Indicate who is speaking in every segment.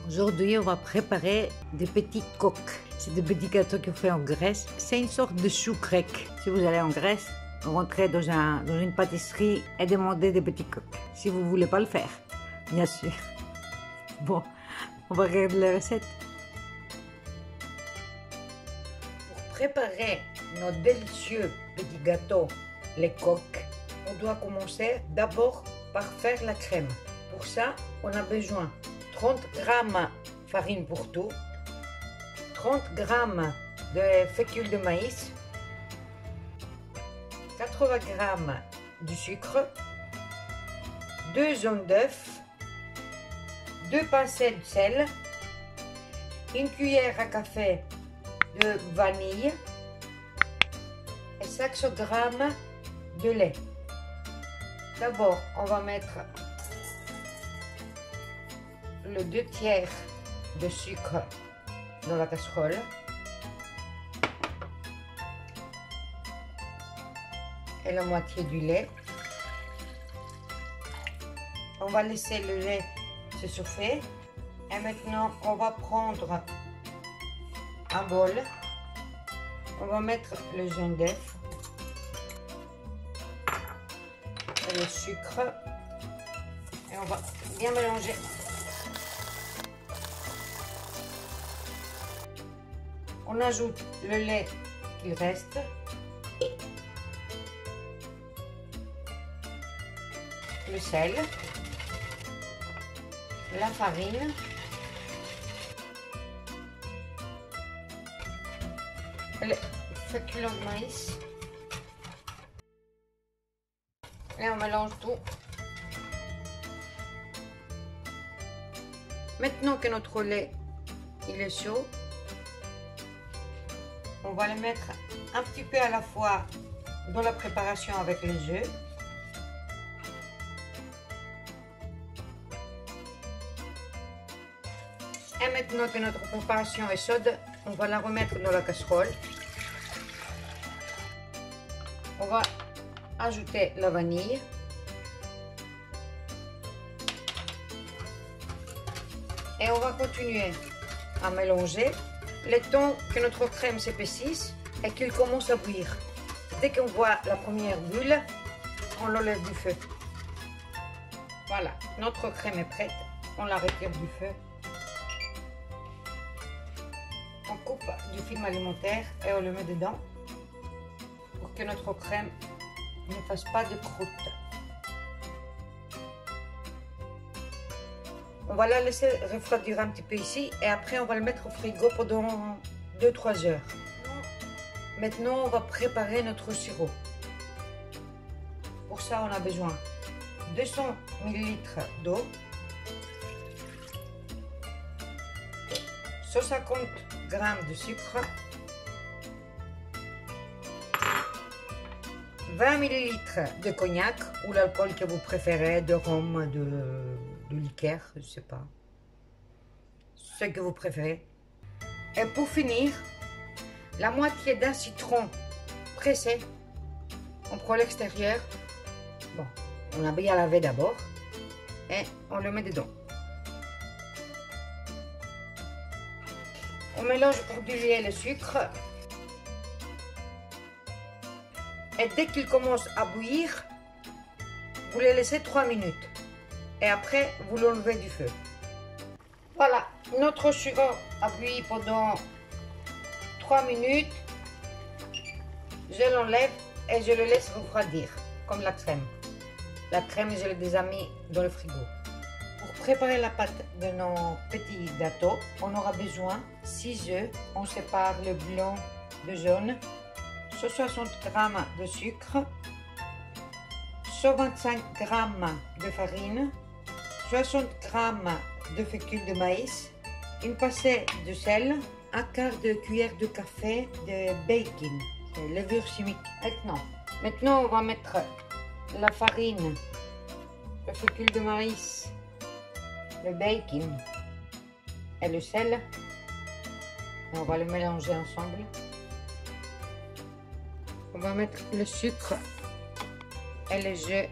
Speaker 1: Aujourd'hui, on va préparer des petits coques. C'est des petits gâteaux qu'on fait en Grèce. C'est une sorte de chou grec. Si vous allez en Grèce, rentrez dans une pâtisserie et demandez des petits coques. Si vous ne voulez pas le faire, bien sûr. Bon, on va regarder la recette. Pour préparer nos délicieux petits gâteaux, les coques, on doit commencer d'abord par faire la crème. Pour ça, on a besoin 30 g farine pour tout, 30 g de fécule de maïs, 80 g de sucre, 2 jaunes d'œufs, 2 pincées de sel, une cuillère à café de vanille et 500 g de lait. D'abord, on va mettre le 2/3 de sucre dans la casserole. Et la moitié du lait. On va laisser le lait se chauffer. Et maintenant, on va prendre un bol. On va mettre le jaune d'œuf et le sucre. Et on va bien mélanger. On ajoute le lait qu'il reste. Le sel. La farine. Le fécule de maïs. Et on mélange tout. Maintenant que notre lait il est chaud, on va le mettre un petit peu à la fois dans la préparation avec les œufs. Et maintenant que notre préparation est chaude, on va la remettre dans la casserole. On va ajouter la vanille. Et on va continuer à mélanger le temps que notre crème s'épaississe et qu'il commence à bouillir. Dès qu'on voit la première bulle, on l'enlève du feu. Voilà, notre crème est prête. On la retire du feu. On coupe du film alimentaire et on le met dedans pour que notre crème ne fasse pas de croûte. On va la laisser refroidir un petit peu ici et après on va le mettre au frigo pendant 2-3 heures. Maintenant on va préparer notre sirop. Pour ça on a besoin de 200 ml d'eau, 150 g de sucre, 20 ml de cognac ou l'alcool que vous préférez, de rhum, de liqueur, je sais pas, ce que vous préférez. Et pour finir, la moitié d'un citron pressé. On prend l'extérieur, bon, on a bien lavé d'abord et on le met dedans. On mélange pour diluer le sucre et dès qu'il commence à bouillir, vous le laissez 3 minutes. Et après, vous l'enlevez du feu. Voilà, notre sirop a bouilli pendant 3 minutes. Je l'enlève et je le laisse refroidir, comme la crème. La crème, je l'ai déjà mis dans le frigo. Pour préparer la pâte de nos petits gâteaux, on aura besoin 6 œufs. On sépare le blanc du jaune, 160 g de sucre, 125 g de farine, 60 g de fécule de maïs, une pincée de sel, un quart de cuillère de café de baking, levure chimique. Maintenant, on va mettre la farine, le fécule de maïs, le baking et le sel. On va le mélanger ensemble. On va mettre le sucre et les œufs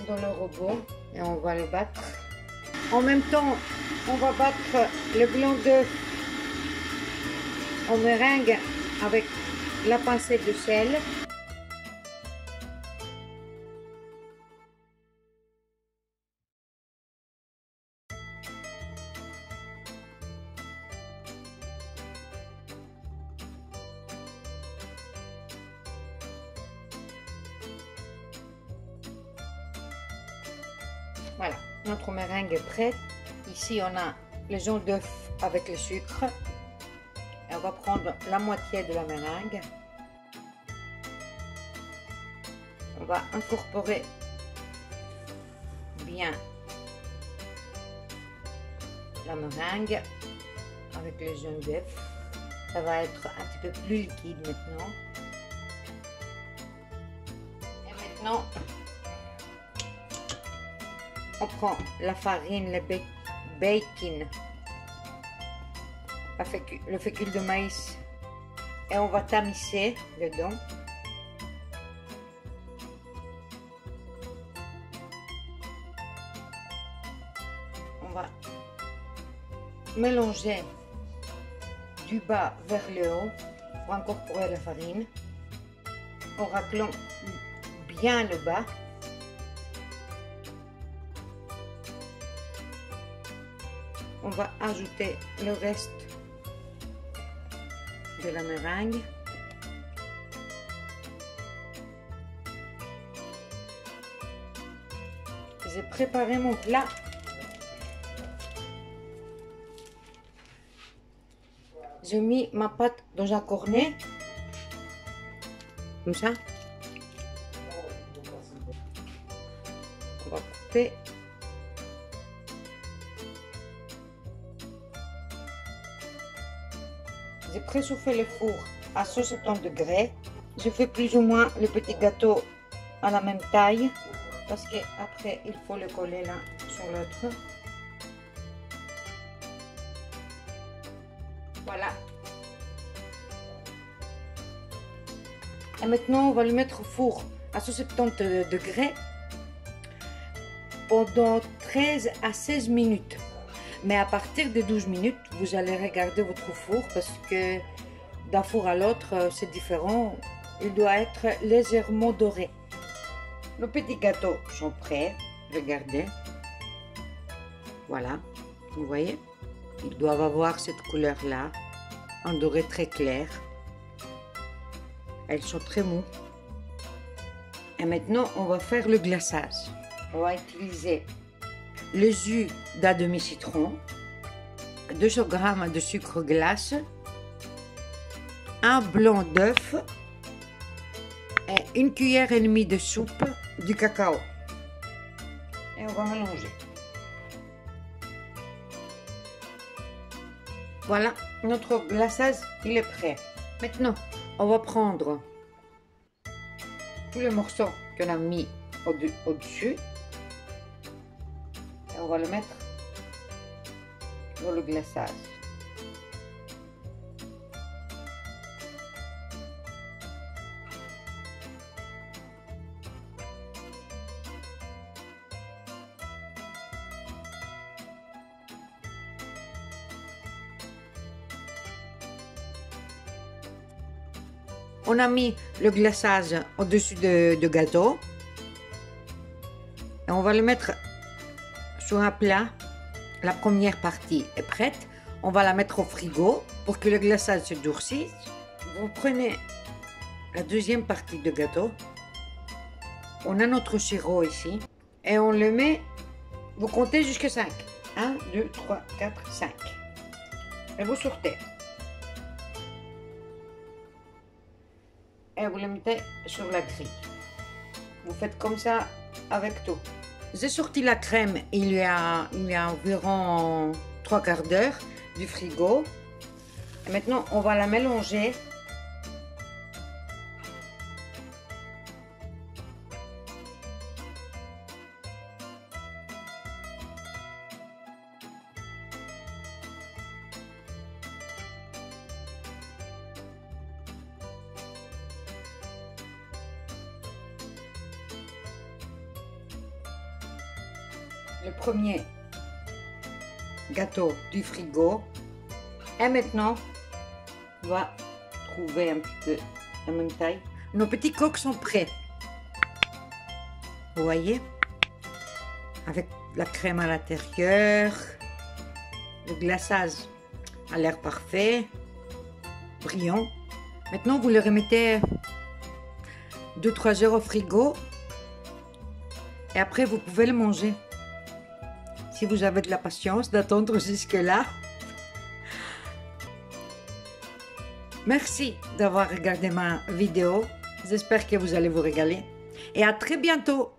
Speaker 1: dans le robot et on va le battre. En même temps, on va battre le blanc d'œuf en meringue avec la pincée de sel. Voilà, notre meringue est prête. Ici, on a les jaune d'œuf avec le sucre. Et on va prendre la moitié de la meringue. On va incorporer bien la meringue avec le jaune d'œuf. Ça va être un petit peu plus liquide maintenant. Et maintenant, on prend la farine, le bacon, le fécule de maïs et on va tamiser dedans. On va mélanger du bas vers le haut pour incorporer la farine en raclant bien le bas. On va ajouter le reste de la meringue. J'ai préparé mon plat. J'ai mis ma pâte dans un cornet, comme ça. On va couper. J'ai préchauffé le four à 170 degrés. Je fais plus ou moins le petit gâteau à la même taille parce qu'après il faut le coller l'un sur l'autre. Voilà. Et maintenant on va le mettre au four à 170 degrés pendant 13 à 16 minutes. Mais à partir de 12 minutes, vous allez regarder votre four parce que d'un four à l'autre, c'est différent. Il doit être légèrement doré. Nos petits gâteaux sont prêts. Regardez. Voilà. Vous voyez? Ils doivent avoir cette couleur-là. Un doré très clair. Elles sont très mous. Et maintenant, on va faire le glaçage. On va utiliser le jus d'un demi-citron, 200 g de sucre glace, un blanc d'œuf et 1,5 cuillère de soupe du cacao. Et on va mélanger. Voilà, notre glaçage, il est prêt. Maintenant, on va prendre tous les morceaux qu'on a mis au-dessus. On va le mettre dans le glaçage. On a mis le glaçage au-dessus de gâteau. Et on va le mettre sur un plat. La première partie est prête. On va la mettre au frigo pour que le glaçage se durcisse. Vous prenez la deuxième partie de gâteau. On a notre sirop ici. Et on le met, vous comptez jusqu'à 5. 1, 2, 3, 4, 5. Et vous sortez. Et vous le mettez sur la grille. Vous faites comme ça avec tout. J'ai sorti la crème il y a environ 3 quarts d'heure du frigo. Et maintenant, on va la mélanger. Le premier gâteau du frigo. Et maintenant, on va trouver un petit peu la même taille. Nos petits coques sont prêts. Vous voyez? Avec la crème à l'intérieur. Le glaçage a l'air parfait. Brillant. Maintenant, vous le remettez 2-3 heures au frigo. Et après, vous pouvez le manger. Si vous avez de la patience d'attendre jusque-là. Merci d'avoir regardé ma vidéo. J'espère que vous allez vous régaler. Et à très bientôt.